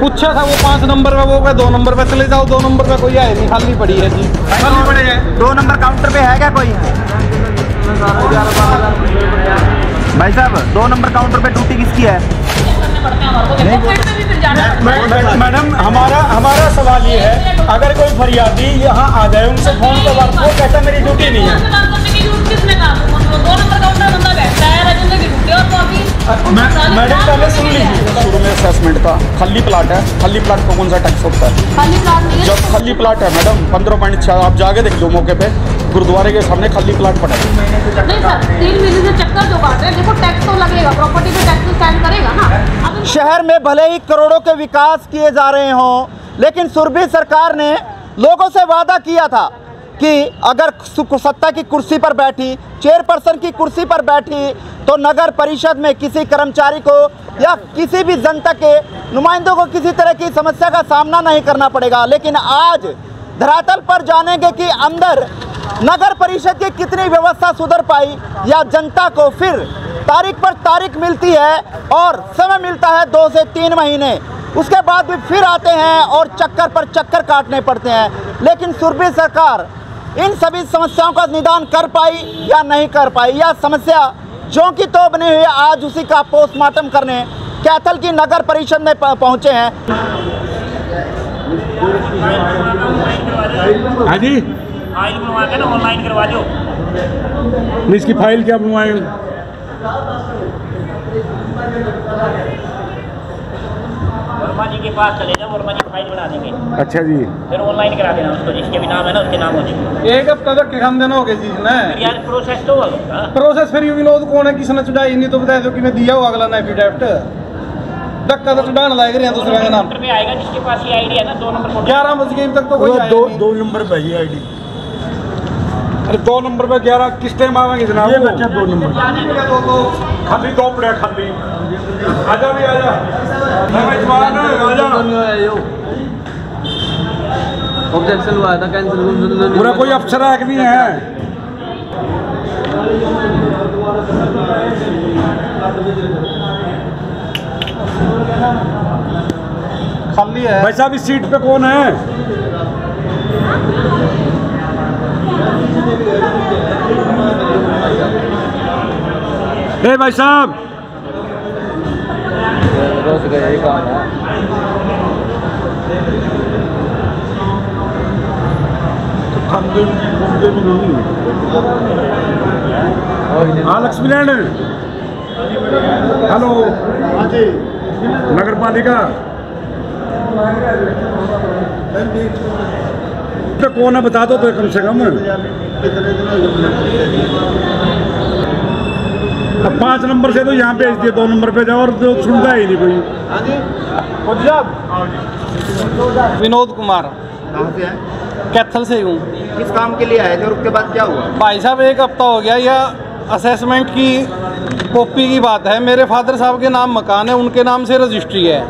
पूछा था वो 5 नंबर पे, वो पे 2 नंबर पे चले जाओ, 2 नंबर पे कोई है नहीं, खाली पड़ी है जी, खाली पड़े हैं। 2 नंबर काउंटर पे है क्या कोई? भाई साहब 2 नंबर काउंटर पे ड्यूटी किसकी है? मैडम हमारा सवाल ये है, अगर कोई फरियादी यहाँ आ जाए उनसे फोन पे बात, वो कहता मेरी ड्यूटी नहीं है। मैडम पहले सुन लीजिए, शुरू में असेसमेंट था, खाली प्लाट है, खाली प्लाट को कौन सा टैक्स होता है? खाली प्लाट नहीं है। जब खाली प्लाट है मैडम 15.6, आप जाके देख लो मौके पे, गुरुद्वारे के सामने खाली प्लाट पड़ा है। नहीं सर, 3 महीने से चक्कर जो काट रहे हैं, देखो टैक्स तो लगेगा, प्रॉपर्टी पे टैक्स स्टैंड करेगा ना। शहर में भले ही करोड़ों के विकास किए जा रहे हों, लेकिन सुरभि सरकार ने लोगों से वादा किया था कि अगर सत्ता की कुर्सी पर बैठी, चेयरपर्सन की कुर्सी पर बैठी, तो नगर परिषद में किसी कर्मचारी को या किसी भी जनता के नुमाइंदों को किसी तरह की समस्या का सामना नहीं करना पड़ेगा। लेकिन आज धरातल पर जानेंगे कि अंदर नगर परिषद की कितनी व्यवस्था सुधर पाई, या जनता को फिर तारीख पर तारीख मिलती है और समय मिलता है 2 से 3 महीने, उसके बाद भी फिर आते हैं और चक्कर पर चक्कर काटने पड़ते हैं। लेकिन सुरभि सरकार इन सभी समस्याओं का निदान कर पाई या नहीं कर पाई, या समस्या जो कि तो बनी हुई है, आज उसी का पोस्टमार्टम करने कैथल की नगर परिषद में पहुंचे हैं। हाँ जी, फाइल बनवा के ना ऑनलाइन करवा दो। इसकी फाइल क्या बनवाएंगे? वर्मा जी के पास चले जाओ, वर्मा जी फाइल बना देंगे। अच्छा जी, फिर ऑनलाइन करा देना उसको, जिसके भी नाम है ना उसके नाम हो जाएंगे। 1 हफ्ता तक किसान दिन हो गए जी ना, यार प्रोसेस तो होगा। प्रोसेस फिर विनोद कौन है, किसने चढ़ाई नहीं तो बता दो कि मैं दिया हो अगला ना एफिडेविट, धक्का तो चढ़ाने लायक रहे हैं दूसरे का नाम पे आएगा जिसके पास ये आईडी है ना, 2 नंबर 11 बजे के तक तो कोई आया नहीं। 2 नंबर पे ही आईडी। अरे 2 नंबर पे 11 किस टाइम आवेंगे जनाब? ये बच्चा 2 नंबर खाली 2 पड़े खाली। आजा भी आजा, ऑब्जेक्शन हुआ था, कैंसिल पूरा कोई अफसर है कि नहीं है? खाली है भाई साहब, इस सीट पे कौन है? ए भाई साहब, रोज का यही काम है। हाँ लक्ष्मीलैंड, हेलो नगर पालिका तो कौन है बता दो तो कम से कम। अब 5 नंबर से तो यहाँ भेज दिए, 2 नंबर पे जाओ, और जो सुनता ही नहीं कोई। विनोद कुमार, कहाँ से है? कैथल से हूँ। किस काम के लिए आए थे और उसके बाद क्या हुआ? भाई साहब 1 हफ्ता हो गया, यह असेसमेंट की कॉपी की बात है। मेरे फादर साहब के नाम मकान है, उनके नाम से रजिस्ट्री है,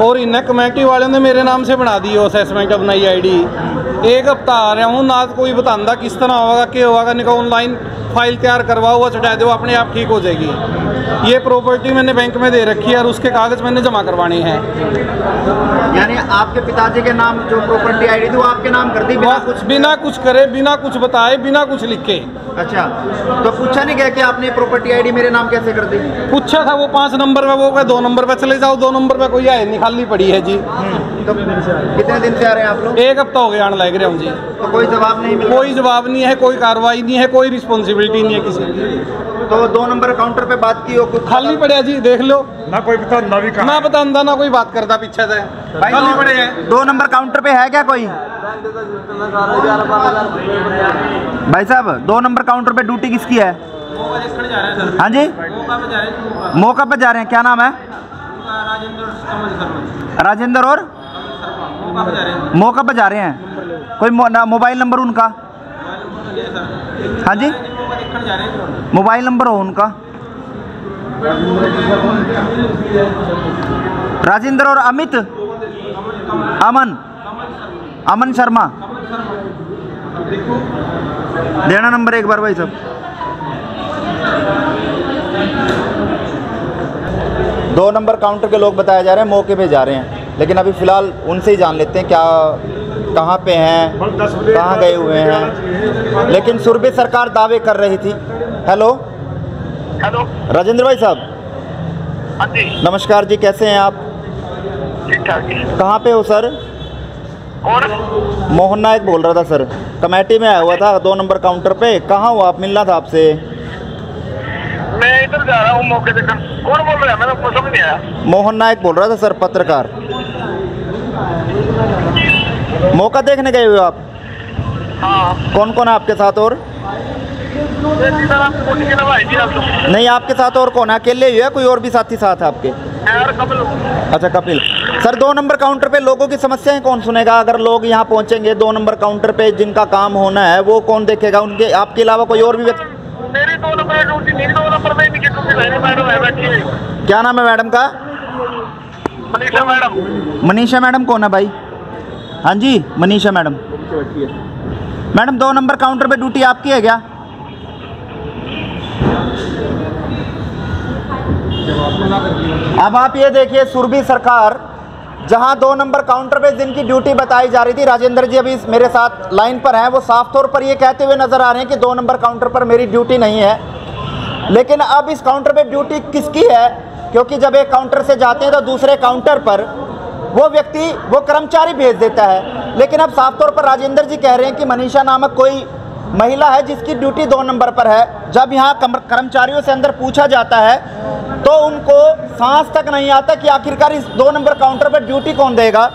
और इन्हें कमेटी वाले ने मेरे नाम से बना दी असेसमेंट अपना आईडी। 1 हफ्ता आ रहा हूँ ना, कोई बतांदा किस तरह होगा, क्या होगा, निका ऑनलाइन फाइल तैयार करवा हुआ चढ़ा दो, अपने आप ठीक हो जाएगी। ये प्रॉपर्टी मैंने बैंक में दे रखी है और उसके कागज मैंने जमा करवाने हैं। यानी आपके पिताजी के नाम जो प्रॉपर्टी आईडी थी वो आपके नाम कर दी बिना कुछ करे, बिना कुछ बताए, बिना कुछ लिखे। अच्छा, तो पूछा नहीं गया कि आपने प्रॉपर्टी आईडी मेरे नाम कैसे कर दी? पूछा था वो 5 नंबर पे, वो पे 2 नंबर पे चले जाओ, 2 नंबर पे कोई है नहीं, खाली पड़ी है जी। तो कितने दिन से आ रहे हैं आप लोग? 1 हफ्ता हो गया आने लग रहे हूँ जी। तो कोई जवाब नहीं मिला? कोई जवाब नहीं है, कोई कार्रवाई नहीं है, कोई रिस्पॉन्सिबिलिटी नहीं है किसी की। तो 2 नंबर काउंटर पे बात की हो, कुछ खाली पड़े जी, देख लो ना कोई बतांदा भी कहाँ, ना बतांदा, ना कोई बात करता पीछे से, खाली पड़े हैं। 2 नंबर काउंटर पे है क्या कोई? भाई साहब 2 नंबर काउंटर पे ड्यूटी किसकी है? हाँ जी, मौका पे जा रहे हैं, क्या नाम है? राजेंद्र और मौका पे जा रहे हैं। कोई मोबाइल नंबर उनका? हाँ जी, मोबाइल नंबर हो उनका? राजेंद्र और अमित, अमन शर्मा, देना नंबर एक बार भाई साहब। 2 नंबर काउंटर के लोग बताए जा रहे हैं मौके पे जा रहे हैं। लेकिन अभी फ़िलहाल उनसे ही जान लेते हैं क्या कहाँ पे हैं, कहाँ गए हुए हैं। लेकिन सुरभि सरकार दावे कर रही थी। हेलो हेलो राजेंद्र भाई साहब, हाँ जी नमस्कार जी, कैसे हैं आप? ठीक ठाक जी। कहाँ पे हो सर? कौन? मोहन नायक बोल रहा था सर, कमेटी में आया हुआ था 2 नंबर काउंटर पे। कहाँ हो आप? मिलना था आपसे। मैं इधर जा रहा हूँ मौके देखकर। कौन बोल रहा है? मैंने समझ नहीं आया। मोहन नायक बोल रहा था सर, पत्रकार। मौका देखने गए हुए हो आप? हाँ कौन कौन है आपके साथ? और नहीं, आपके साथ और कौन है? अकेले ही है, कोई और भी साथी साथ है आपके? अच्छा कपिल सर, 2 नंबर काउंटर पे लोगों की समस्याएं कौन सुनेगा? अगर लोग यहाँ पहुँचेंगे 2 नंबर काउंटर पे, जिनका काम होना है वो कौन देखेगा? उनके आपके अलावा कोई और भी व्यक्ति? मेरी 2 नंबर ड्यूटी नहीं, 2 नंबर में इनकी ड्यूटी मैडम है बैठी है। क्या नाम है मैडम का? मनीषा मैडम। मनीषा मैडम कौन है भाई? हाँ जी Manisha madam. Madam 2 number counter पे ड्यूटी आपकी है क्या? अब आप ये देखिए, सुरभि सरकार जहां 2 नंबर काउंटर पे जिनकी ड्यूटी बताई जा रही थी, राजेंद्र जी अभी मेरे साथ लाइन पर हैं, वो साफ तौर पर ये कहते हुए नजर आ रहे हैं कि 2 नंबर काउंटर पर मेरी ड्यूटी नहीं है। लेकिन अब इस काउंटर पे ड्यूटी किसकी है? क्योंकि जब एक काउंटर से जाते हैं तो दूसरे काउंटर पर वो व्यक्ति, वो कर्मचारी भेज देता है। लेकिन अब साफ तौर पर राजेंद्र जी कह रहे हैं कि मनीषा नामक कोई महिला है जिसकी ड्यूटी 2 नंबर पर है। जब यहाँ कर्मचारियों से अंदर पूछा जाता है तो उनको सांस तक नहीं आता कि आखिरकार इस 2 नंबर काउंटर पर ड्यूटी कौन देगा।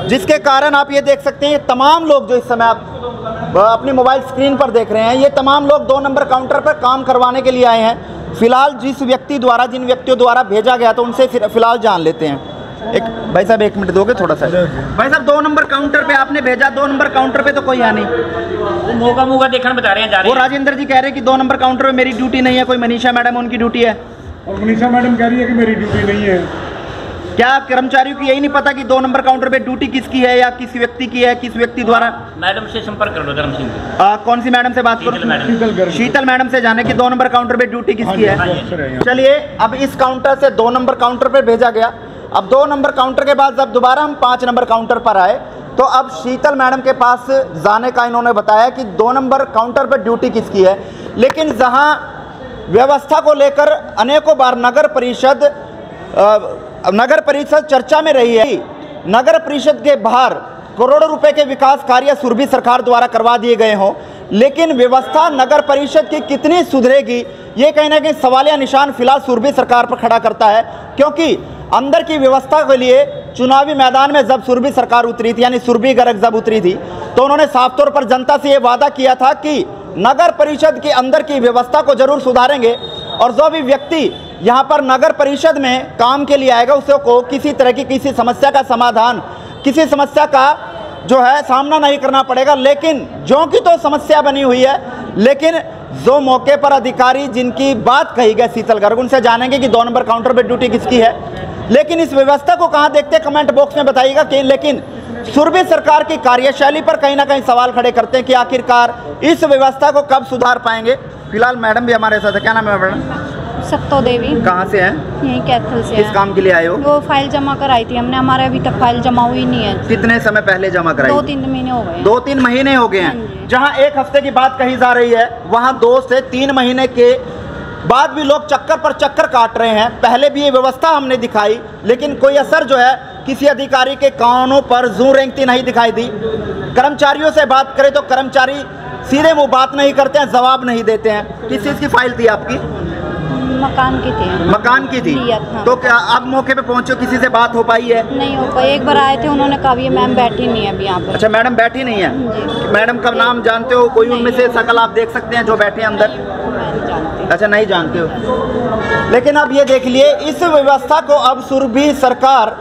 जिसके कारण आप ये देख सकते हैं, तमाम लोग जो इस समय आप अपनी मोबाइल स्क्रीन पर देख रहे हैं, ये तमाम लोग 2 नंबर काउंटर पर काम करवाने के लिए आए हैं। फिलहाल जिस व्यक्ति द्वारा, जिन व्यक्तियों द्वारा भेजा गया था उनसे फिलहाल जान लेते हैं। एक भाई साहब 1 मिनट दोगे थोड़ा सा? भाई साहब 2 नंबर काउंटर पे आपने भेजा, 2 नंबर काउंटर पे तो कोई है नहीं। वो मौका देखने बता रहे हैं, जा रहे वो हैं। राजेंद्र जी कह रहे हैं कि 2 नंबर काउंटर पे मेरी ड्यूटी नहीं है, कोई मनीषा मैडम उनकी ड्यूटी है। और मनीषा मैडम कह रही है कि मेरी ड्यूटी नहीं है। क्या कर्मचारियों को यही नहीं पता कि 2 नंबर काउंटर पे ड्यूटी किसकी है या किस व्यक्ति की है, किस व्यक्ति द्वारा? मैडम से संपर्क कर लो, धर्म सिंह। कौन सी मैडम से बात करूं? शीतल मैडम से जाने कि 2 नंबर काउंटर पे ड्यूटी किसकी है। चलिए, अब इस काउंटर से 2 नंबर काउंटर पे भेजा गया। अब 2 नंबर काउंटर के बाद जब दोबारा हम 5 नंबर काउंटर पर आए तो अब शीतल मैडम के पास जाने का इन्होंने बताया कि 2 नंबर काउंटर पर ड्यूटी किसकी है। लेकिन जहां व्यवस्था को लेकर अनेकों बार नगर परिषद चर्चा में रही है, नगर परिषद के बाहर करोड़ों रुपए के विकास कार्य सुरभि सरकार द्वारा करवा दिए गए हों, लेकिन व्यवस्था नगर परिषद की कितनी सुधरेगी, ये कहीं ना कहीं सवालिया निशान फिलहाल सुरभि सरकार पर खड़ा करता है। क्योंकि अंदर की व्यवस्था के लिए चुनावी मैदान में जब सुरभि सरकार उतरी थी, यानी सुरभि गर्ग जब उतरी थी, तो उन्होंने साफ तौर पर जनता से ये वादा किया था कि नगर परिषद के अंदर की व्यवस्था को जरूर सुधारेंगे और जो भी व्यक्ति यहाँ पर नगर परिषद में काम के लिए आएगा उसे को किसी तरह की किसी समस्या का समाधान, किसी समस्या का जो है सामना नहीं करना पड़ेगा। लेकिन जो कि तो समस्या बनी हुई है, लेकिन जो मौके पर अधिकारी जिनकी बात कही गई शीतल गर्ग, उनसे जानेंगे कि 2 नंबर काउंटर पर ड्यूटी किसकी है। लेकिन इस व्यवस्था को कहाँ देखते हैं कमेंट बॉक्स में बताइएगा कि लेकिन सुरभि सरकार की कार्यशैली पर कहीं ना कहीं सवाल खड़े करते हैं कि आखिरकार इस व्यवस्था को कब सुधार पाएंगे। फिलहाल मैडम भी हमारे साथ है। क्या नाम है मैडम? सत्तो देवी। कहाँ से हैं? यहीं कैथल से। किस काम के लिए आए हो? वो फाइल जमा कराई थी हमने, हमारे अभी तक फाइल जमा हुई नहीं है। कितने समय पहले जमा कराई? 2-3 महीने हो गए। 2-3 महीने हो गए हैं। जहाँ 1 हफ्ते की बात कही जा रही है, वहाँ 2 से 3 महीने के बाद भी लोग चक्कर पर चक्कर काट रहे हैं। पहले भी ये व्यवस्था हमने दिखाई, लेकिन कोई असर जो है किसी अधिकारी के कानों पर जू रेंगती नहीं दिखाई दी। कर्मचारियों से बात करें तो कर्मचारी सीधे मुंह बात नहीं करते हैं, जवाब नहीं देते हैं। किस चीज़ की फाइल थी आपकी? मकान की थी। मकान की थी। हाँ। तो क्या आप मौके पे पहुंचे, किसी से बात हो पाई है? नहीं हो पाई। एक बार आए थे, उन्होंने कहा ये मैम बैठी नहीं है अभी यहाँ पर। अच्छा, मैडम बैठी नहीं है। मैडम का नाम जानते हो? कोई उनमें से शकल आप देख सकते हैं जो बैठे हैं अंदर? अच्छा, नहीं जानते हो। लेकिन अब ये देख लिए, इस व्यवस्था को अब सुरभि सरकार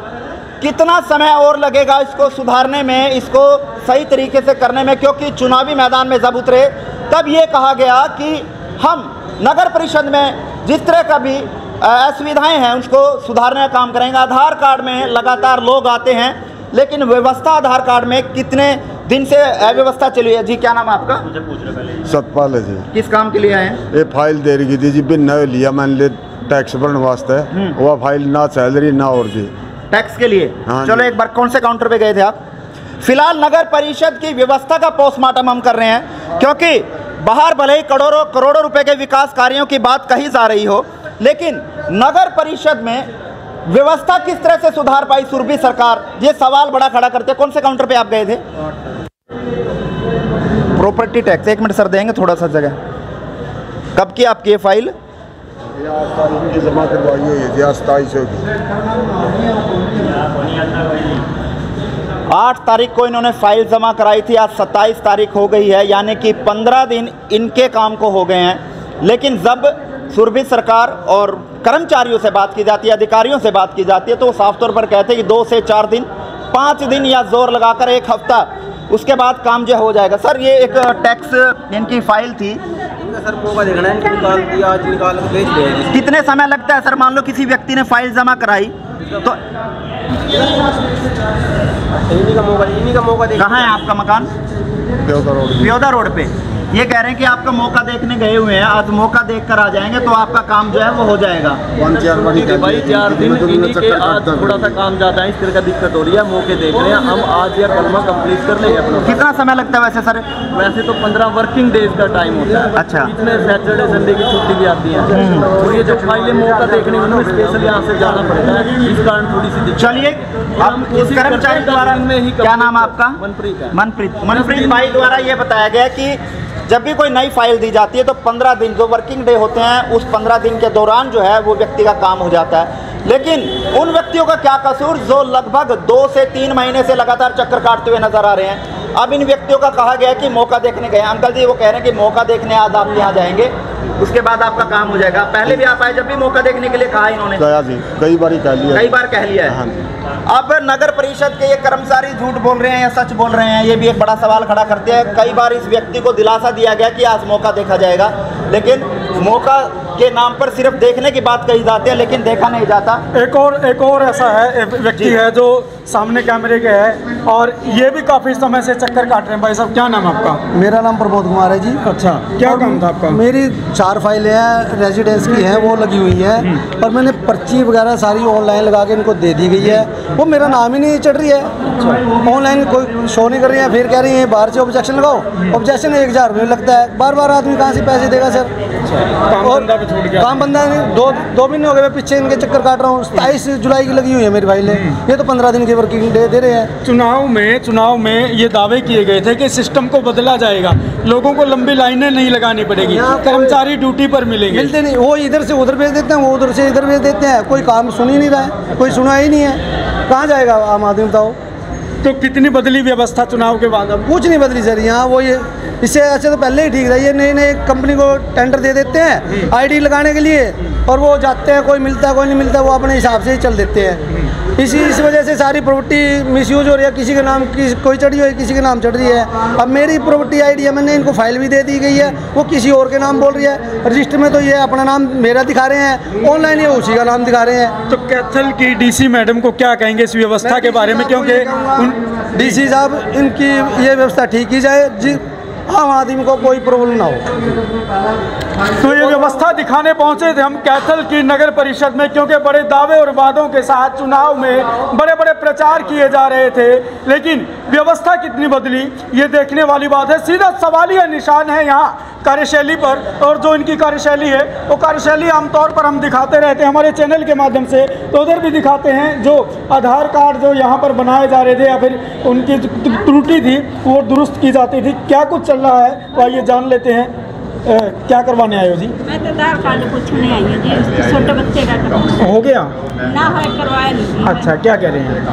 कितना समय और लगेगा इसको सुधारने में, इसको सही तरीके से करने में। क्योंकि चुनावी मैदान में जब उतरे तब ये कहा गया कि हम नगर परिषद में जिस तरह का भी असुविधाएं हैं उसको सुधारने का काम करेंगे। आधार कार्ड में लगातार लोग आते हैं, लेकिन व्यवस्था आधार कार्ड में कितने दिन से अव्यवस्था चली है। जी क्या नाम है आपका? सतपाल है जी। किस काम के लिए आए हैं? ये फाइल दे रही थी जी, बिन न लिया मैंने टैक्स भरने वास्ते। वह फाइल ना चल रही ना और जी। टैक्स के लिए। हाँ चलो जी। एक बार कौन से काउंटर पे गए थे आप? फिलहाल नगर परिषद की व्यवस्था का पोस्टमार्टम हम कर रहे हैं, क्योंकि बाहर भले ही करोड़ों करोड़ों रुपए के विकास कार्यों की बात कही जा रही हो, लेकिन नगर परिषद में व्यवस्था किस तरह से सुधार पाई सुरभि सरकार, ये सवाल बड़ा खड़ा करते हैं। कौन से काउंटर पे आप गए थे? Property tax. एक मिनट सर, देंगे थोड़ा सा जगह। कब की आपकी ये फाइल? 8 तारीख की जमा करवाई हुई है, 27 की। 8 तारीख को इन्होंने फाइल जमा कराई थी, आज 27 तारीख हो गई है, यानी कि 15 दिन इनके काम को हो गए हैं। लेकिन जब सुरभि सरकार और कर्मचारियों से बात की जाती है, अधिकारियों से बात की जाती है, तो वो साफ तौर पर कहते हैं कि 2 से 4 दिन, 5 दिन या जोर लगाकर 1 हफ्ता, उसके बाद काम जो हो जाएगा। सर ये एक टैक्स इनकी फाइल थी सर, मौका देखना है, निकाल दिया, आज निकाल के भेज देंगे। कितने समय लगता है सर? मान लो किसी व्यक्ति ने फाइल जमा कराई तो इन्हीं का मौका देख। कहाँ है आपका मकान? प्योदा रोड पे। ये कह रहे हैं कि आपका मौका देखने गए हुए हैं, आज मौका देखकर आ जाएंगे तो आपका काम जो है वो हो जाएगा। भाई 4 दिन इन्हीं के, आज थोड़ा सा काम ज़्यादा है, इस तरह का दिक्कत हो रही है, मौके देख रहे हैं हम, आज या कल में कंप्लीट कर लेंगे अपना। कितना समय लगता है वैसे सर? वैसे तो 15 वर्किंग डेज का टाइम होता है। अच्छा। इसमें सैटरडे संडे की छुट्टी भी आती है, और ये जो फाइलें मौका देखने में स्पेशल यहाँ से जाना पड़ता है, इस कारण थोड़ी सी दिक्कत। चलिए, अब इस कर्मचारी द्वारा में ही, क्या नाम है आपका? मनप्रीत भाई द्वारा ये बताया गया कि जब भी कोई नई फाइल दी जाती है तो 15 दिन जो वर्किंग डे होते हैं, उस 15 दिन के दौरान जो है वो व्यक्ति का काम हो जाता है। लेकिन उन व्यक्तियों का क्या कसूर जो लगभग 2 से 3 महीने से लगातार चक्कर काटते हुए नजर आ रहे हैं। अब इन व्यक्तियों का कहा गया है कि मौका देखने गए। अंकल जी वो कह रहे हैं कि मौका देखने आज आप यहाँ जाएंगे, उसके बाद आपका काम हो जाएगा। पहले भी आप आए, जब भी मौका देखने के लिए कहा इन्होंने? कई बार कह लिया, कई बार कह लिया है। अब नगर परिषद के ये कर्मचारी झूठ बोल रहे हैं या सच बोल रहे हैं, ये भी एक बड़ा सवाल खड़ा करते हैं। कई बार इस व्यक्ति को दिलासा दिया गया कि आज मौका देखा जाएगा, लेकिन मौका के नाम पर सिर्फ देखने की बात कही जाती है, लेकिन देखा नहीं जाता। एक और ऐसा है, एक व्यक्ति है जो सामने कैमरे के है, और ये भी काफ़ी समय से चक्कर काट रहे हैं। भाई साहब क्या नाम है आपका? मेरा नाम प्रमोद कुमार है जी। अच्छा, क्या काम था आपका? मेरी 4 फाइलें हैं, रेजिडेंस की हैं, वो लगी हुई हैं, और मैंने पर्ची वगैरह सारी ऑनलाइन लगा के इनको दे दी गई है। वो मेरा नाम ही नहीं चढ़ रही है, ऑनलाइन कोई शो नहीं कर रही है। फिर कह रही है बाहर से ऑब्जेक्शन लगाओ, ऑब्जेक्शन 1000 रुपये लगता है। बार आदमी कहाँ से पैसे देगा सर? काम बंदा नहीं। 2 महीने हो गए पीछे इनके चक्कर काट रहा हूँ। 27 जुलाई की लगी हुई है मेरी फाइलें, ये तो 15 दिन की वर्किंग डे दे रहे हैं। चुनाव में ये दावे किए गए थे कि सिस्टम को बदला जाएगा, लोगों को लंबी लाइनें नहीं लगानी पड़ेगी, कर्मचारी ड्यूटी पर मिलेंगे। मिलते नहीं, वो इधर से उधर भेज देते हैं, वो उधर से इधर भेज देते हैं, कोई काम सुन ही नहीं रहा है, कोई सुना ही नहीं है। कहाँ जाएगा आम आदमी बताओ? तो कितनी बदली व्यवस्था चुनाव के बाद? अब कुछ नहीं बदली सर यहाँ। वो ये इससे अच्छा तो पहले ही ठीक था। ये नई कंपनी को टेंडर दे देते हैं आईडी लगाने के लिए, और वो जाते हैं, कोई मिलता है कोई नहीं मिलता, वो अपने हिसाब से ही चल देते हैं। इस वजह से सारी प्रॉपर्टी मिसयूज हो रही है। किसी के नाम की कोई चढ़ी हुई है, किसी के नाम चढ़ रही है। अब मेरी प्रॉपर्टी आईडी है, मैंने इनको फाइल भी दे दी गई है, वो किसी और के नाम बोल रही है। रजिस्टर में तो ये अपना नाम मेरा दिखा रहे हैं, ऑनलाइन ये उसी का नाम दिखा रहे हैं। तो कैथल की डीसी मैडम को क्या कहेंगे इस व्यवस्था के बारे में? क्योंकि डीसी साहब इनकी ये व्यवस्था ठीक की जाए जी, आम आदमी को कोई प्रॉब्लम ना हो। तो ये व्यवस्था दिखाने पहुंचे थे हम कैथल की नगर परिषद में, क्योंकि बड़े दावे और वादों के साथ चुनाव में बड़े बड़े प्रचार किए जा रहे थे, लेकिन व्यवस्था कितनी बदली ये देखने वाली बात है। सीधा सवालिया निशान है यहाँ कार्यशैली पर, और जो इनकी कार्यशैली है वो कार्यशैली आमतौर पर हम दिखाते रहते हैं हमारे चैनल के माध्यम से, तो उधर भी दिखाते हैं। जो आधार कार्ड जो यहाँ पर बनाए जा रहे थे या फिर उनकी त्रुटि थी वो दुरुस्त की जाती थी। क्या कुछ चल रहा है तो आइए जान लेते हैं। क्या करवाने आए हो जी? मैं तो आधार कार्ड पूछने आई हूँ जी, छोटे बच्चे का हो गया ना है, करवाया नहीं। अच्छा, क्या कह रहे हैं?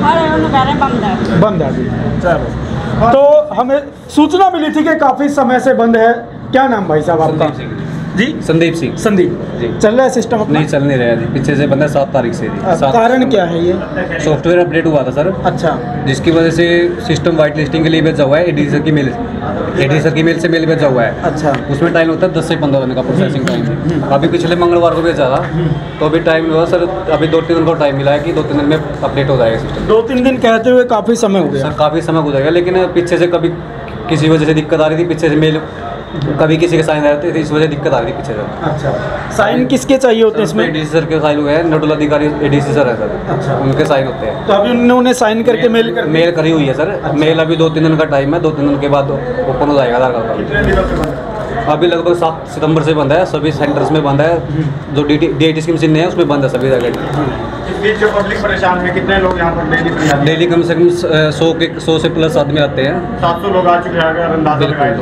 अरे कह रहे हैं बंद है जी। चलो, तो हमें सूचना मिली थी कि काफ़ी समय से बंद है। क्या नाम भाई साहब आपका? जी संदीप सिंह। संदीप जी, चल रहा है सिस्टम अपना? नहीं, चल नहीं रहा है, पीछे से बंद है 7 तारीख से। कारण क्या है? ये सॉफ्टवेयर अपडेट हुआ था सर। अच्छा, जिसकी वजह से सिस्टम वाइट लिस्टिंग के लिए भेजा हुआ है, एडीसर की मेल से मेल भेजा हुआ है। अच्छा, उसमें टाइम होता है 10 से 15 दिन का प्रोसेसिंग टाइम। अभी पिछले मंगलवार को भेजा था, तो अभी टाइम हुआ सर, अभी 2-3 दिन को टाइम मिला है कि 2-3 दिन में अपडेट हो जाएगा सिस्टम। 2-3 दिन कहते हुए काफ़ी समय हो गया सर, काफ़ी समय गुजरेगा, लेकिन पीछे से कभी किसी वजह से दिक्कत आ रही थी, पीछे से मेल कभी किसी के साइन रहते थे, इस वजह दिक्कत आ रही थी पीछे से। अच्छा, साइन किसके चाहिए होते हैं इसमें? एडीसी सर के साइन हुए हैं, नोडल अधिकारी एडीसी सर है सर। अच्छा, उनके साइन होते हैं। तो अभी उन्होंने साइन करके मेल करी हुई है सर। मेल अभी 2-3 दिन का टाइम है, 2-3 दिन के बाद ओपन हो जाएगा आधार कार्ड। कितने दिनों से बंद है? अभी लगभग 7 सितंबर से बंद है, सभी सेंटर्स में बंद है। जो DIT की मशीन है उसमें बंद है सभी जगह। इस बीच जो पब्लिक परेशान है, कितने लोग यहाँ पर डेली कम से कम 100 से प्लस आदमी आते हैं। 700 लोग आ चुके हैं अगर अंदाजा लगाए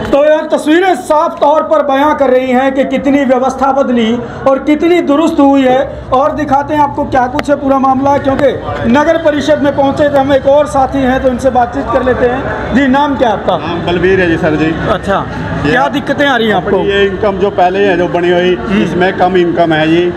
तो यह तस्वीरें साफ तौर पर बयां कर रही हैं कि कितनी व्यवस्था बदली और कितनी दुरुस्त हुई है। और दिखाते हैं आपको क्या कुछ है पूरा मामला, क्योंकि नगर परिषद में पहुंचे थे हम। एक और साथी हैं तो इनसे बातचीत कर लेते हैं। जी, नाम क्या आपका? नाम बलबीर है जी सर जी। अच्छा, क्या दिक्कतें आ रही हैं आपको? ये इनकम जो पहले है जो बनी हुई, इसमें कम इनकम है जी।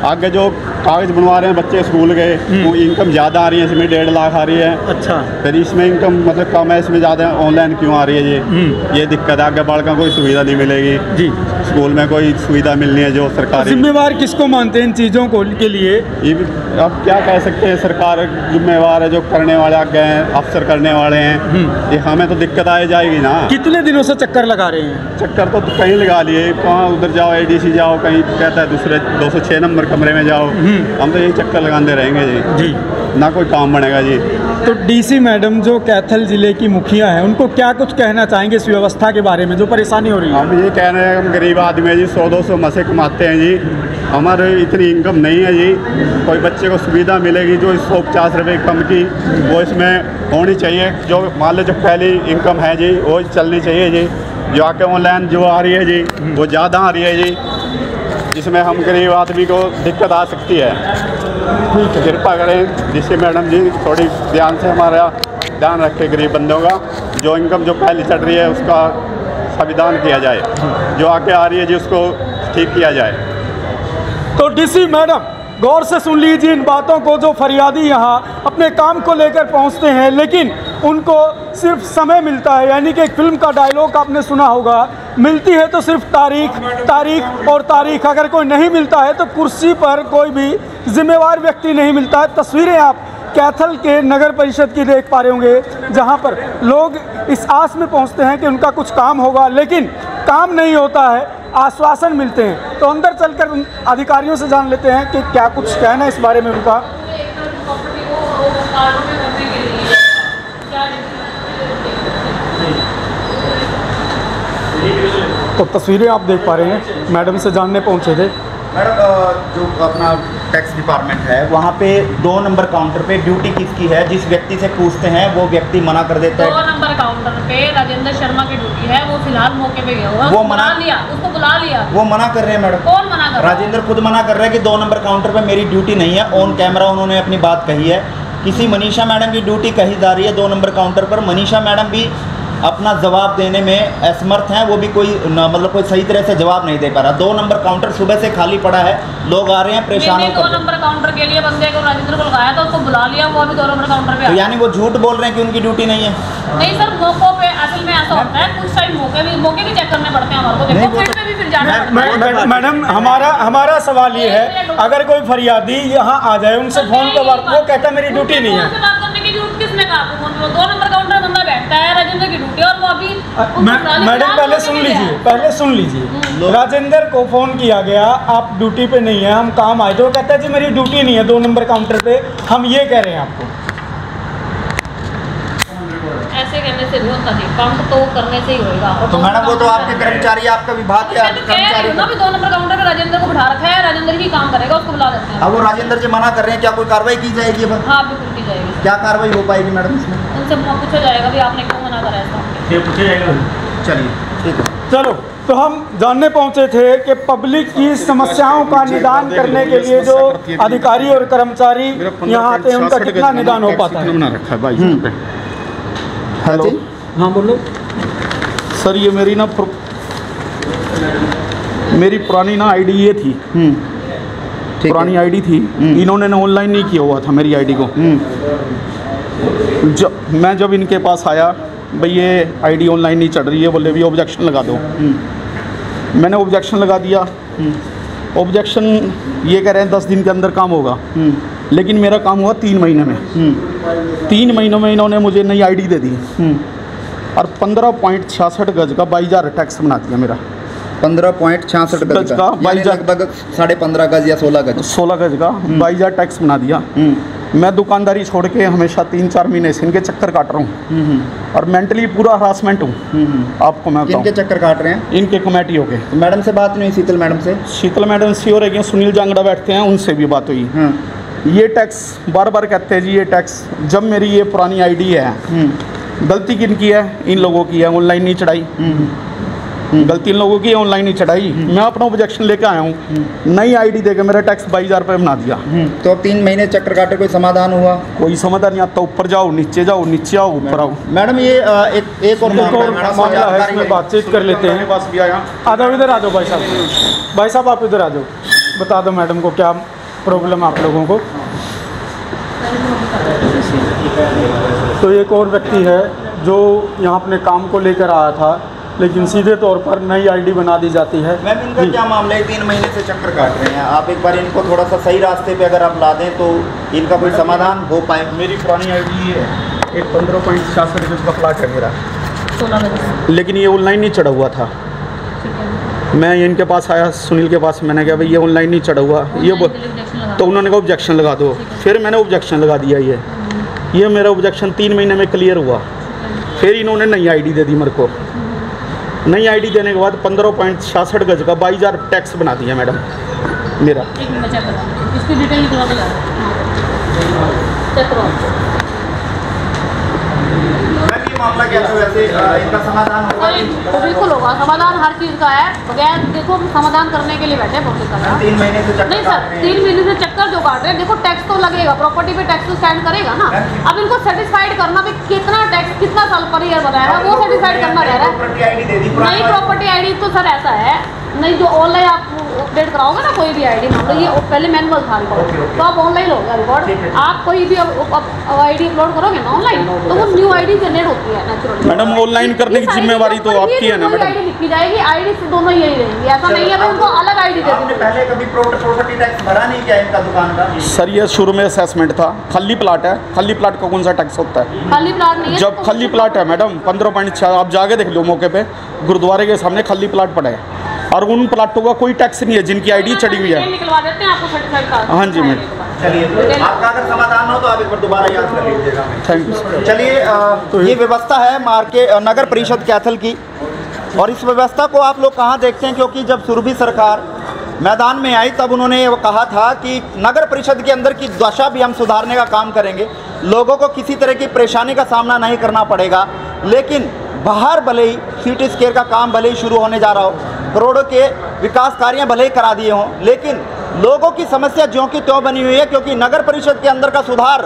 आगे जो कागज बनवा रहे हैं बच्चे स्कूल गए, वो इनकम ज़्यादा आ रही है, इसमें 1.5 लाख आ रही है। अच्छा, फिर इसमें इनकम मतलब कम है, इसमें ज़्यादा ऑनलाइन क्यों आ रही है जी? ये दिक्कत है। आगे बढ़ कर कोई सुविधा नहीं मिलेगी जी, स्कूल में कोई सुविधा मिलनी है जो सरकारी। जिम्मेवार किसको मानते हैं इन चीज़ों को के लिए? ये अब क्या कह सकते हैं, सरकार जिम्मेवार है, जो करने वाले आगे हैं, अफसर करने वाले हैं। ये हमें तो दिक्कत आ जाएगी ना। कितने दिनों से चक्कर लगा रहे हैं? चक्कर तो कहीं लगा लिए, कहाँ उधर जाओ ADC जाओ, कहीं कहता है दूसरे 206 नंबर कमरे में जाओ। हम तो यही चक्कर लगाते रहेंगे जी, ना कोई काम बनेगा जी। तो DC मैडम जो कैथल जिले की मुखिया है, उनको क्या कुछ कहना चाहेंगे इस व्यवस्था के बारे में जो परेशानी हो रही है? हम ये कह रहे हैं, हम गरीब आदमी है जी, 100-200 मसे कमाते हैं जी, हमारे इतनी इनकम नहीं है जी। कोई बच्चे को सुविधा मिलेगी जो 150 रुपये कम की, वो इसमें होनी चाहिए। जो मान लो जो पहली इनकम है जी वो चलनी चाहिए जी। जो आके ऑनलाइन जो आ रही है जी वो ज़्यादा आ रही है जी, जिसमें हम गरीब आदमी को दिक्कत आ सकती है। कृपा करें जिससे मैडम जी थोड़ी ध्यान से हमारा ध्यान रखें गरीब बंदों का। जो इनकम जो पहले चढ़ रही है उसका संविधान किया जाए, जो आके आ रही है जी उसको ठीक किया जाए। तो DC मैडम गौर से सुन लीजिए इन बातों को। जो फरियादी यहाँ अपने काम को लेकर पहुँचते हैं, लेकिन उनको सिर्फ समय मिलता है, यानी कि एक फिल्म का डायलॉग आपने सुना होगा, मिलती है तो सिर्फ तारीख, तारीख और तारीख। अगर कोई नहीं मिलता है तो कुर्सी पर कोई भी जिम्मेवार व्यक्ति नहीं मिलता है। तस्वीरें आप कैथल के नगर परिषद की देख पा रहे होंगे, जहाँ पर लोग इस आस में पहुँचते हैं कि उनका कुछ काम होगा, लेकिन काम नहीं होता है, आश्वासन मिलते हैं। तो अंदर चलकर उन अधिकारियों से जान लेते हैं कि क्या कुछ कहना है इस बारे में उनका। तो तस्वीरें आप देख पा रहे हैं, मैडम से जानने पहुंचे थे। मैडम जो अपना टैक्स डिपार्टमेंट है वहाँ पे 2 नंबर काउंटर पे ड्यूटी किसकी है? जिस व्यक्ति से पूछते हैं वो व्यक्ति मना कर देता है। 2 नंबर काउंटर पे राजेंद्र शर्मा की ड्यूटी है, वो फिलहाल मौके पे गया हुआ है। वो मना लिया, उसको बुला लिया। वो मना कर रहे हैं मैडम। कौन मना कर रहा है? राजेंद्र खुद मना कर रहे हैं कि 2 नंबर काउंटर पे मेरी ड्यूटी नहीं है। ऑन कैमरा उन्होंने अपनी बात कही है। किसी मनीषा मैडम की ड्यूटी कही जा रही है 2 नंबर काउंटर पर। मनीषा मैडम भी अपना जवाब देने में असमर्थ हैं, वो भी कोई मतलब कोई सही तरह से जवाब नहीं दे पा रहा। 2 नंबर काउंटर सुबह से खाली पड़ा है, लोग आ रहे हैं परेशान होकर। 2 नंबर काउंटर के लिए बंदे को राजेंद्र को लगाया था, उसको बुला लिया, वो अभी 2 नंबर काउंटर पे तो यानी वो झूठ बोल रहे हैं कि उनकी ड्यूटी नहीं है? नहीं सर, मौकों पे असल में ऐसा होता है, कुछ टाइम मौके भी चेक करने पड़ते हैं हमारे को। देखो फील्ड पे भी फिर जाना पड़ता है। मैडम हमारा सवाल ये है, अगर कोई फरियादी यहाँ आ जाए, उनसे फोन पर बात, वो कहता है मेरी ड्यूटी नहीं है। बात करने की जरूरत किसने कहा? 2 नंबर काउंटर बंदा बैठता है, राजेंद्र की ड्यूटी, और वो अभी मैडम पहले सुन लीजिए। राजेंद्र को फोन किया गया, आप ड्यूटी पे नहीं है, हम काम आए थे। वो कहता है जी मेरी ड्यूटी नहीं है 2 नंबर काउंटर पे, हम ये कह रहे हैं आपको। ऐसे कहने से नहीं होता जी, काम तो करने से ही होगा। तो मैडम वो तो आपके कर्मचारी, आपका विभाग के कर्मचारी ना भी 2 नंबर काउंटर पे राजेंद्र को बिठा रखा है, राजेंद्र ही काम करेगा, उसको बुला देते हैं। अब वो राजेंद्र जी मना कर रहे हैं, क्या कोई कार्रवाई की जाएगी? हाँ बिल्कुल की जाएगी। क्या कार्रवाई हो पाएगी मैडम इसमें? उनसे पूछा जाएगा भी आपने क्यों मना करा ऐसा, ये पूछा जाएगा। चलिए ठीक है। चलो, तो हम जानने पहुंचे थे कि पब्लिक की समस्याओं का निदान करने के लिए जो अधिकारी और कर्मचारी यहाँ आते हैं उनका कितना निदान हो पाता है। हेलो, हाँ बोलो सर। ये मेरी पुरानी ना आईडी ये थी, पुरानी आईडी थी। इन्होंने ना ऑनलाइन नहीं किया हुआ था मेरी आईडी को। जब इनके पास आया, भाई ये आईडी ऑनलाइन नहीं चढ़ रही है, बोले भी ऑब्जेक्शन लगा दो। मैंने ऑब्जेक्शन लगा दिया। ऑब्जेक्शन ये कह रहे हैं 10 दिन के अंदर काम होगा, लेकिन मेरा काम हुआ 3 महीने में। 3 महीनों में इन्होंने मुझे नई आईडी दे दी। और 15.66 गज का 22,000 टैक्स बना दिया मेरा। 15.66 गज का लगभग 15.5 गज या 16 गज का 22,000 टैक्स बना दिया। मैं दुकानदारी छोड़ के हमेशा 3-4 महीने से इनके चक्कर काट रहा हूँ और मेंटली पूरा हरासमेंट हूँ। आपको मैं इनके चक्कर काट रहे हैं? इनके कमेटी हो गए। तो मैडम से बात नहीं हुई? शीतल मैडम से? शीतल मैडम से हो रही है, सुनील जांगड़ा बैठते हैं, उनसे भी बात हुई। ये टैक्स बार बार कहते हैं जी ये टैक्स, जब मेरी ये पुरानी आईडी है, गलती किनकी है? इन लोगों की है, ऑनलाइन नहीं चढ़ाई। गलती इन लोगों की है, ऑनलाइन नहीं चढ़ाई। मैं अपना ऑब्जेक्शन लेकर आया हूँ, नई आईडी देकर मेरा टैक्स 22,000 रुपये बना दिया। तो 3 महीने चक्कर काटे, कोई समाधान हुआ? कोई समाधान नहीं आता। ऊपर जाओ, नीचे जाओ, नीचे आओ, ऊपर आओ। मैडम ये एक और मामला है, इसमें बातचीत कर लेते हैं। पास भी आया। आ जाओ, इधर आ जाओ भाई साहब। भाई साहब आप इधर आ जाओ, बता दो मैडम को क्या प्रॉब्लम आप लोगों को। तो एक और व्यक्ति है जो यहाँ अपने काम को लेकर आया था, लेकिन सीधे तौर पर नई आईडी बना दी जाती है। मैम इनका क्या मामला है? 3 महीने से चक्कर काट रहे हैं, आप एक बार इनको थोड़ा सा सही रास्ते पे अगर आप ला दें तो इनका कोई समाधान हो पाए। मेरी पुरानी आईडी है, एक 15.66 गज का प्लाट है मेरा, लेकिन ये ऑनलाइन नहीं चढ़ा हुआ था। मैं इनके पास आया, सुनील के पास, मैंने कहा भाई ये ऑनलाइन नहीं चढ़ा हुआ, ये तो उन्होंने कहा ऑब्जेक्शन लगा दो। फिर मैंने ऑब्जेक्शन लगा दिया। ये मेरा ऑब्जेक्शन 3 महीने में क्लियर हुआ। फिर इन्होंने नई आईडी दे दी मेरे को। नई आईडी देने के बाद 15.66 गज का 22,000 टैक्स बना दिया मैडम मेरा। इसकी डिटेल निकलवा के मामला क्या था वैसे? इनका समाधान होगा? तो बिल्कुल होगा समाधान, हर चीज़ का है। बगैर देखो समाधान करने के लिए बैठे पब्लिक का। 3 महीने से चक्कर नहीं सर, 3 महीने से चक्कर जो काट रहे हैं, देखो टैक्स तो लगेगा, प्रॉपर्टी पे टैक्स तो स्टैंड करेगा ना। अब इनको सेटिस्फाइड करना भी कितना टैक्स कितना साल पर ईयर बनाया है, वो सेटिस्फाइड करना रह रहा है। नई प्रॉपर्टी आईडी तो सर ऐसा है, नहीं जो ऑनलाइन आप अपडेट कराओगे ना कोई भी आईडी, मान लो ये पहले मैनुअल था रिकॉर्ड, तो आप ऑनलाइन होगा रिकॉर्ड। आप कोई भी आईडी अपलोड करोगे ना ऑनलाइन, तो वो न्यू आईडी जनरेट होती है नेचुरली। मैडम ऑनलाइन करने की जिम्मेवारी तो आपकी है ना मैडम। आईडी लिखी जाएगी, आईडी से दोनों यही रहेंगी, ऐसा नहीं है उनको अलग आईडी दे दी। पहले कभी प्रॉपर्टी टैक्स भरा नहीं क्या इनका दुकान का? सर ये शुरू में असेसमेंट था, खाली प्लाट है, खाली प्लाट का कौन सा टैक्स होता है? खाली प्लाट नहीं है। जब खाली प्लाट है मैडम 15.6, आप जाके देख लो मौके पे, गुरुद्वारे के सामने खाली प्लाट पड़ा है और उन प्लाटों का कोई टैक्स नहीं है जिनकी आईडी चढ़ी हुई है। निकलवा देते हैं आपको सर्टिफाइड कार्ड। हाँ जी मैडम। चलिए आपका अगर समाधान हो तो आप एक बार दोबारा याद कर लीजिएगा। Thank you. चलिए ये व्यवस्था है नगर परिषद कैथल की, और इस व्यवस्था को आप लोग कहाँ देखते हैं? क्योंकि जब सुरभि सरकार मैदान में आई तब उन्होंने कहा था कि नगर परिषद के अंदर की दशा भी हम सुधारने का काम करेंगे, लोगों को किसी तरह की परेशानी का सामना नहीं करना पड़ेगा। लेकिन बाहर भले ही सिटी स्केयर का काम भले ही शुरू होने जा रहा हो, करोड़ों के विकास कार्य भले ही करा दिए हों, लेकिन लोगों की समस्या ज्यों की त्यों बनी हुई है। क्योंकि नगर परिषद के अंदर का सुधार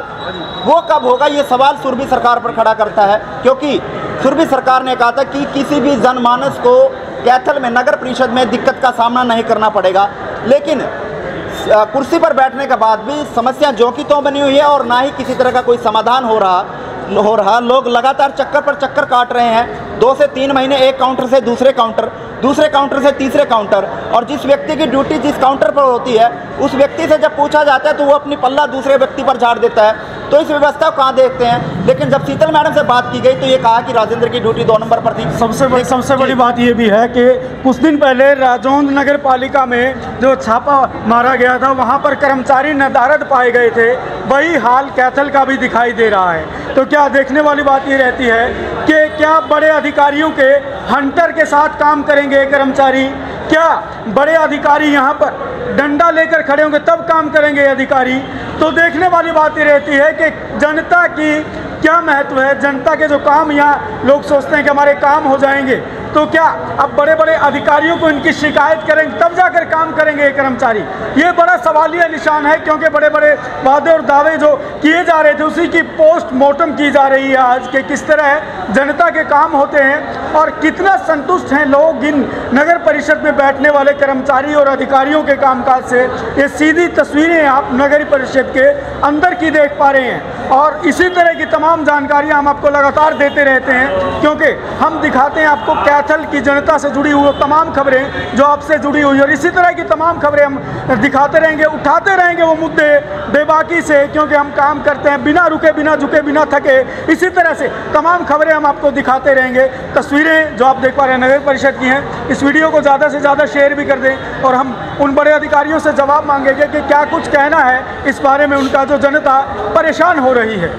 वो कब होगा, ये सवाल सुरभि सरकार पर खड़ा करता है। क्योंकि सुरभि सरकार ने कहा था कि किसी भी जनमानस को कैथल में नगर परिषद में दिक्कत का सामना नहीं करना पड़ेगा, लेकिन कुर्सी पर बैठने के बाद भी समस्या ज्यों की त्यों बनी हुई है और ना ही किसी तरह का कोई समाधान हो रहा। लोग लगातार चक्कर पर चक्कर काट रहे हैं। 2 से 3 महीने एक काउंटर से दूसरे काउंटर से तीसरे काउंटर, और जिस व्यक्ति की ड्यूटी जिस काउंटर पर होती है उस व्यक्ति से जब पूछा जाता है तो वो अपनी पल्ला दूसरे व्यक्ति पर झाड़ देता है। तो इस व्यवस्था को कहाँ देखते हैं? लेकिन जब शीतल मैडम से बात की गई तो ये कहा कि राजेंद्र की ड्यूटी 2 नंबर पर थी। सबसे बड़ी बात ये भी है कि कुछ दिन पहले राजौंद नगर पालिका में जो छापा मारा गया था, वहाँ पर कर्मचारी नदारद पाए गए थे। वही हाल कैथल का भी दिखाई दे रहा है। तो क्या देखने वाली बात ये रहती है कि क्या बड़े अधिकारियों के हंटर के साथ काम करेंगे कर्मचारी? क्या बड़े अधिकारी यहाँ पर डंडा लेकर खड़े होंगे तब काम करेंगे अधिकारी? तो देखने वाली बात ये रहती है कि जनता की क्या महत्व है। जनता के जो काम यहाँ लोग सोचते हैं कि हमारे काम हो जाएंगे, तो क्या अब बड़े बड़े अधिकारियों को इनकी शिकायत करेंगे तब जाकर काम करेंगे ये कर्मचारी? ये बड़ा सवालिया निशान है, क्योंकि बड़े बड़े वादे और दावे जो किए जा रहे थे उसी की पोस्टमार्टम की जा रही है आज के किस तरह जनता के काम होते हैं और कितना संतुष्ट हैं लोग इन नगर परिषद में बैठने वाले कर्मचारी और अधिकारियों के कामकाज से। ये सीधी तस्वीरें आप नगर परिषद के अंदर की देख पा रहे हैं, और इसी तरह की तमाम जानकारियाँ हम आपको लगातार देते रहते हैं, क्योंकि हम दिखाते हैं आपको हिमाचल की जनता से जुड़ी हुई तमाम खबरें जो आपसे जुड़ी हुई, और इसी तरह की तमाम खबरें हम दिखाते रहेंगे, उठाते रहेंगे वो मुद्दे बेबाकी से, क्योंकि हम काम करते हैं बिना रुके, बिना झुके, बिना थके। इसी तरह से तमाम खबरें हम आपको दिखाते रहेंगे। तस्वीरें जो आप देख पा रहे हैं नगर परिषद की हैं। इस वीडियो को ज़्यादा से ज़्यादा शेयर भी कर दें और हम उन बड़े अधिकारियों से जवाब मांगेंगे कि क्या कुछ कहना है इस बारे में उनका, जो जनता परेशान हो रही है।